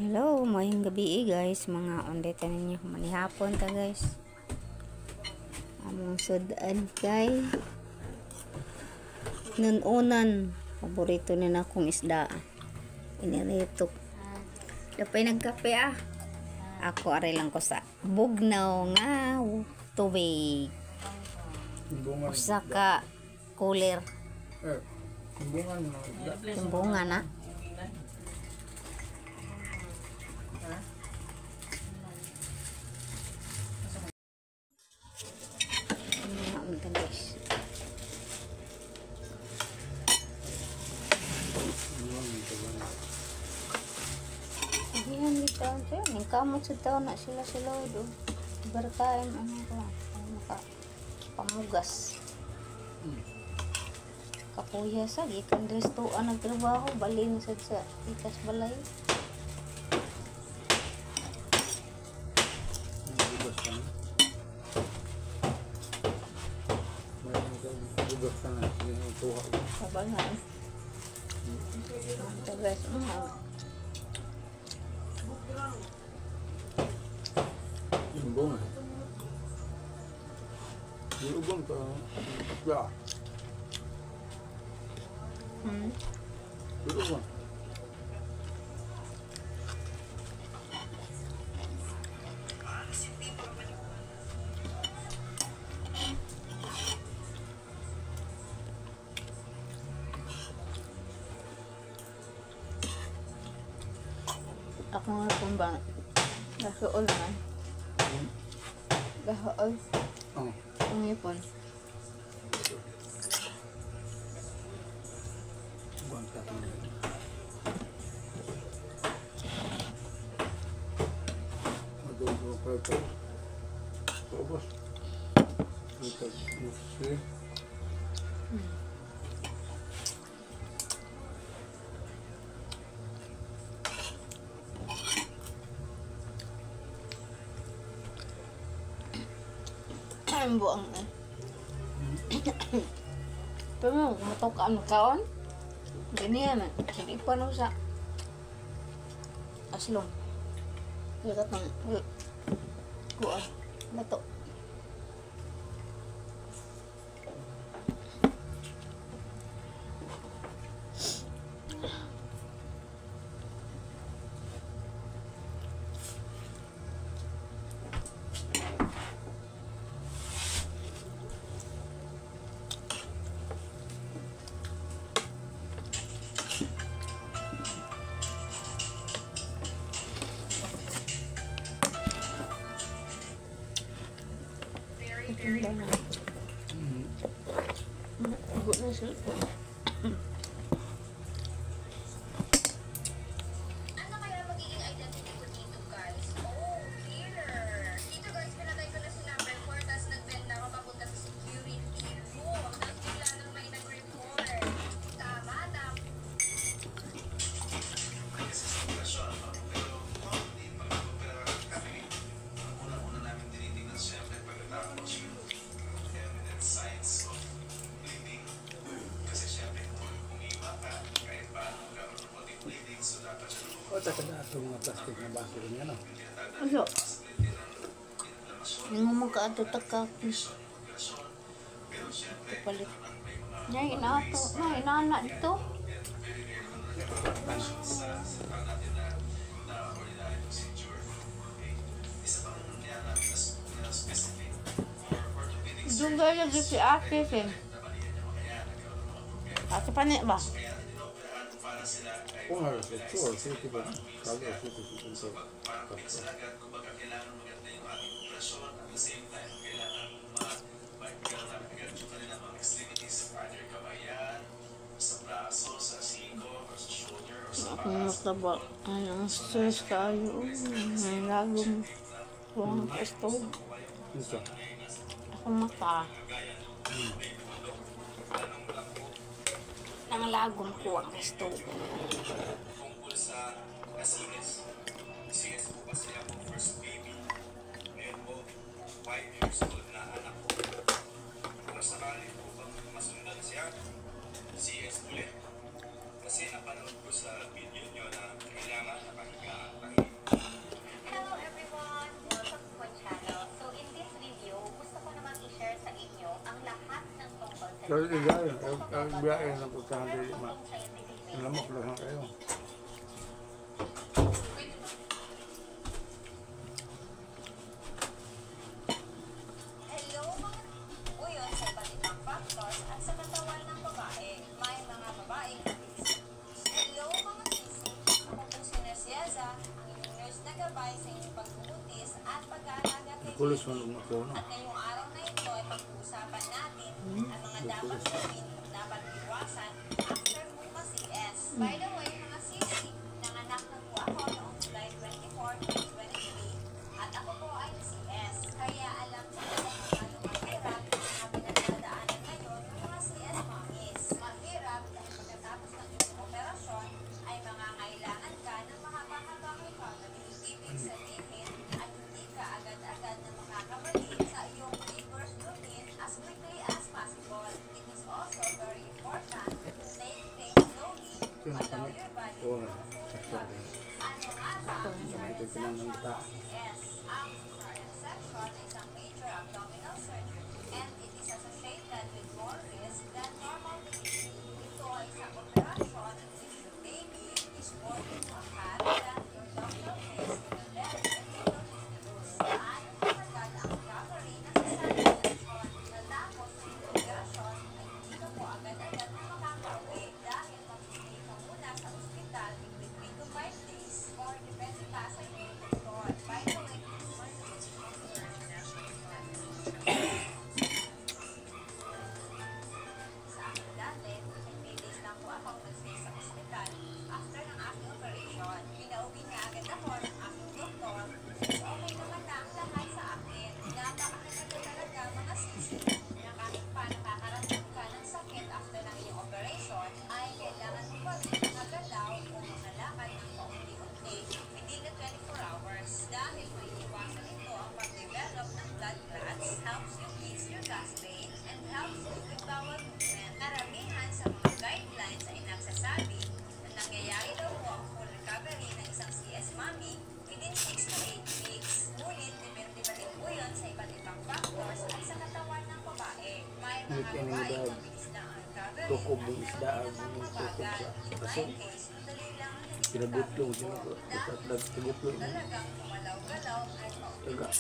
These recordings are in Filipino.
Hello, mayong gabi guys. Mga ondita ninyo manihapon ta guys. Among sudan kay nununan. Paborito ni na akong isda. Inirito. Dapay nagkape ah. Ako aray lang ko sa bugnaw nga tubig. Usa ka cooler. Timbungan na. Ayan dito ang ning kamot sa taon na sila do. Berkain ano ko maka pamugas. Kapuya sa gikan resto ang nagtrabaho balin sa ikas balay. Kabangan. Tagas Bông này, những bông to, dạ, đúng không? Ako nga kung ba nasuol man. Gahool. Ang ipon. Ang buang na. Pero mo, matukaan mo kaon. Ganyan na. Hindi pa no sa aslong. Lagat ng kuwan. Lato. Good na siya. Ano kaya magiging identity ko dito, guys? Oh, here! Dito, guys, pinatay ko na si number 4, tapos nag-bend na ako papunta sa security room. Tapos bigla nang may nag-report. Tama. Una namin tinitingnan siyempre pagkatapos yung evidence signs of bleeding. Kasi siyempre kung iba ka, kahit paano magkaroon ng konting bleeding, so dapat siya O, takada sa mga plastic na baso rin yan, Ano? Hindi mo magkaato-taka. Palit. Yan, inaato. Inaana dito. Doon gaya lagi si ate, Ate panik ba? Kung nga, sure, safety ba? Kali, safety. kailangan maganda yung ating operasyon at the same time, kailangan magkaroon namin agad yung kanilang mga extremities, either kamayan, sa braso, sa siko, or sa shoulder, or sa Ako mataba. Ay, ang stress kayo. May lagom. Huwag ang stove. Isa. Ako mata. Ang lagom ko ang stove. tungkol sa CS. CS po kasi ako first baby. Ngayon po, 5 years old na anak ko. Kung sakali po bang masundan siya, CS ulit. Kasi napanood ko sa video nyo na kailangan nakahiga Pero igay, ang biyahe ng putahan dito, lamok lang kayo. Hello mga uyon sa iba't ibang factors at sa katawan ng babae. May mga babaeng obese. Hello mga sisi. Ako po si Nurse Yaza, ang inyong nurse na gabay sa inyong pagbubuntis at pag-aalaga kay Kulis mo baby. nung ako, no? At ngayong araw na ito ay pag-uusapan natin ang mga dapat gawin at dapat iwasan after mo ma-CS. By the way, mga sisi, nanganak na po ako noong July 24, 2023 at ako po ay CS. Kaya alam ko na kung ano mahirap na pinagdadaanan ngayon ng mga CS mommies. Mahirap dahil pagkatapos ng iyong operasyon ay mangangailangan ka ng mahaba-habang recovery. Ibig sabihin at hindi ka agad-agad na makakabalik sa iyong labors routine as quickly as possible. It is also very important to take things slowly, allow your body to Oo, recover. Ano nga ba ang ito cesarean pinanunta. section? Ang cesarean section ay isang major abdominal surgery and it is associated with more risk than normal delivery. Ito ay isang operasyon if your baby is born into a cat that your doctor says will very difficult. Paano katagal ang recovery ng cesarean section? Matapos ang operasyon ay hindi ka po agad-agad na makakauwi dahil mag-stay ka muna sa ospital between 3 to 5 days or depende pa sa iyong doktor. By the way, sa akin dati, ay 3 days lang po akong nag-stay sa ospital after ng aking operation. Pinauwi niya agad ako ng aking doktor since okay naman na ang lahat sa akin. Napakahalaga talaga mga sisi na kahit pa nakakaramdam ka ng sakit after ng iyong operation, ay kailangan mo pa rin mga galaw o mga lakad ng paunti-unti within the 24 hours dahil maiiwasan ito ang pag-develop ng blood clots, helps you ease your gas pain, and helps you with bowel movement. Karamihan sa mga guidelines ay nagsasabi na nangyayari daw po ang full recovery ng isang CS mommy within 6 to 8 weeks. Ngunit, depende pa rin po yun sa iba't ibang factors at sa katawan ng babae. May mga babae mabilis na ang recovery Tukob at ng isda, meron ang namang tukob mabagal. sa In aso. my case, madali lang ang naging Pinabutlong recovery sila ko ko. dahil Nagtubutlong. talagang gumalaw-galaw at paulit-ulit.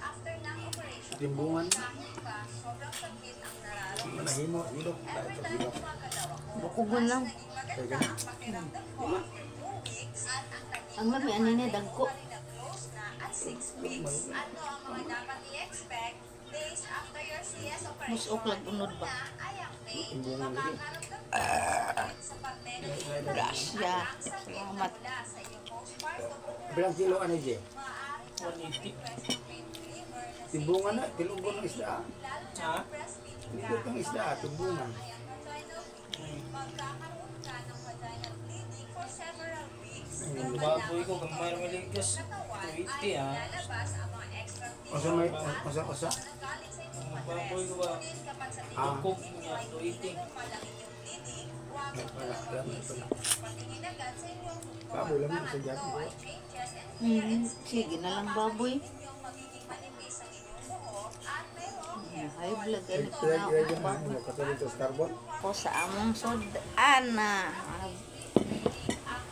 After ng operation, Timbungan. kahit pa sobrang sakit ang nararamdaman. Manahimo, hilok. Dahil Every sa time hilok. gumagalaw ako, Bukugon lang. mas naging maganda ang pakiramdam ko after 2 weeks at ang naging Ang mami, ano ni, dagko. pa rin na close na at 6 weeks. Ano ang mga dapat i-expect days after your CS operation? Musok lang, unod ba? Una ay ang pain. Timbungan lagi. Makakaramdam ka ng sakit sa pagmenopause at Grasya. ang sakit na Salamat. mula sa iyong postpartum Bilang kilo ano dyan? maaari kang mag-request ng pain reliever na Timbungan na, tilugon ng isda. lalo na kung breastfeeding ka. Likot ng isda, timbungan. Ay ang vaginal bleeding. Magkakaroon ka ng vaginal bleeding for several weeks. Normal baboy lang ko, ang gamay naman ito ligas. ng katawan 280, ay ah. lalabas ang mga extra Masa may, masa. nagaling sa inyong Baboy ko matres. ba? Ngunit kapag sa Ah. tingin Cook ninyo niya, ay hindi 280. na normal ang inyong bleeding, huwag May mong pala, dalawang may isip. pala. Patingin agad sa inyong doktor. Baboy lang yun sa Pangatlo Japan, ay oh. changes and hair and skin. Sige na lang, baboy. Makakainin ninyong magiging manipis ang inyong buhok at mayroong hair High fall. blood, ganit Ito na ang Kaya dyan mga na, katulad sa Starbuck. ko sa among sudan na.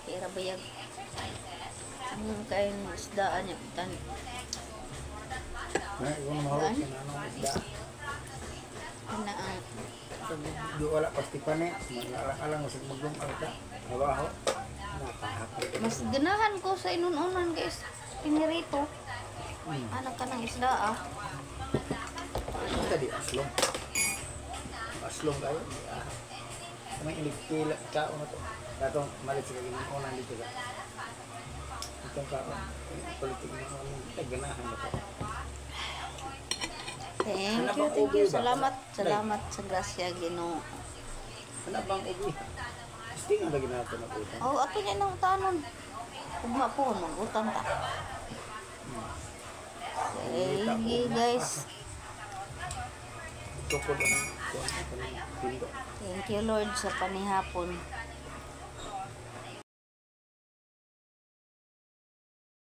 Kira bayag. Ang kain isdaan niya. Tan. Na, kung mahulog yan, ano, isda. Na ang Di wala pastipan eh. Mag-alang-alang, masig maglumang ka. Mabaho. Nakahapal. mas ganahan ko sa inununan guys. Pinirito. Anak ka ng isda ah. Ano tadi? Aslong. Aslong kayo. Anong iligpila kao na to? Katong malit sa kaging unan dito ka. Itong kao. Politik na unan. Ay, ganahan na to. Thank you. Salamat. Salamat sa grasya, Ginoo. Ano bang ubi? Gusto nga lagi natin na puta. Oh, ato niya nang tanon. Ugma po, mag-utang ta. Sige guys. Tukod ang pindo. Thank you Lord sa panihapon.